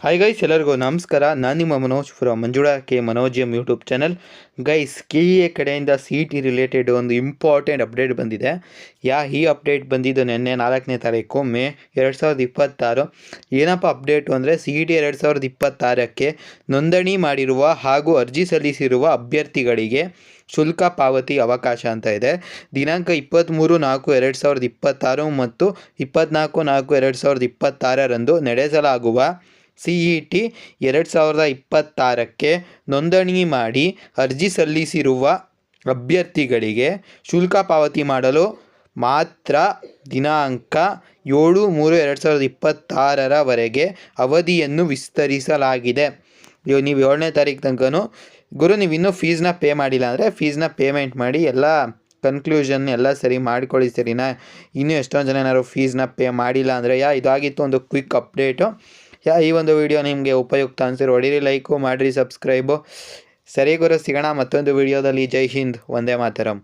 Hi guys, ಎಲ್ಲರಿಗೂ ನಮಸ್ಕಾರ. ನಾನು ನಿಮ್ಮ ಮನೋಜ್ ಫ್ರಮ್ ಮಂಜುಳಾ ಕೆ ಮನೋಜಿಯಂ ಯೂಟ್ಯೂಬ್ ಚಾನಲ್. ಗೈಸ್, KEA ಕಡೆಯಿಂದ CET ರಿಲೇಟೆಡ್ ಒಂದು ಇಂಪಾರ್ಟೆಂಟ್ ಅಪ್ಡೇಟ್ ಬಂದಿದೆ. ಈ ಅಪ್ಡೇಟ್ ಬಂದಿದ್ದು ನಿನ್ನೆ 4ನೇ ತಾರೀಕು ಮೇ 2026. ಏನಪ್ಪ ಅಪ್ಡೇಟು ಅಂದರೆ CET 2026ಕ್ಕೆ ನೋಂದಣಿ ಮಾಡಿರುವ ಹಾಗೂ ಅರ್ಜಿ ಸಲ್ಲಿಸಿರುವ ಅಭ್ಯರ್ಥಿಗಳಿಗೆ ಶುಲ್ಕ ಪಾವತಿ ಅವಕಾಶ ಅಂತ ಇದೆ. ದಿನಾಂಕ 23/4/2026 ಮತ್ತು 24/4/2026 ನಡೆಸಲಾಗುವ CET 2026ಕ್ಕೆ ನೋಂದಣಿ ಮಾಡಿ ಅರ್ಜಿ ಸಲ್ಲಿಸಿರುವ ಅಭ್ಯರ್ಥಿಗಳಿಗೆ ಶುಲ್ಕ ಪಾವತಿ ಮಾಡಲು ಮಾತ್ರ ದಿನಾಂಕ 7/3/2026 ಅವಧಿಯನ್ನು ವಿಸ್ತರಿಸಲಾಗಿದೆ. ನೀವು 7ನೇ ತಾರೀಕು ತನಕನೂ ನೀವು ಇನ್ನೂ ಫೀಸ್ನ ಪೇ ಮಾಡಿಲ್ಲ ಅಂದರೆ ಫೀಸ್ನ ಪೇಮೆಂಟ್ ಮಾಡಿ, ಎಲ್ಲ ಕನ್ಕ್ಲೂಷನ್ ಎಲ್ಲ ಸರಿ ಮಾಡ್ಕೊಳ್ಳಿ. ಸರಿನಾ? ಇನ್ನೂ ಎಷ್ಟೊಂದು ಜನ ಏನಾದ್ರು ಫೀಸ್ನ ಪೇ ಮಾಡಿಲ್ಲ ಅಂದರೆ ಇದಾಗಿತ್ತು ಒಂದು ಕ್ವಿಕ್ ಅಪ್ಡೇಟು. ಈ ಒಂದು ವಿಡಿಯೋ ನಿಮಗೆ ಉಪಯುಕ್ತ ಅನಿಸಿರೋ ಹೊಡೀರಿ, ಲೈಕು ಮಾಡಿರಿ, ಸಬ್ಸ್ಕ್ರೈಬು. ಸರಿ ಗುರು, ಸಿಗೋಣ ಮತ್ತೊಂದು ವಿಡಿಯೋದಲ್ಲಿ. ಜೈ ಹಿಂದ್, ವಂದೇ ಮಾತರಂ.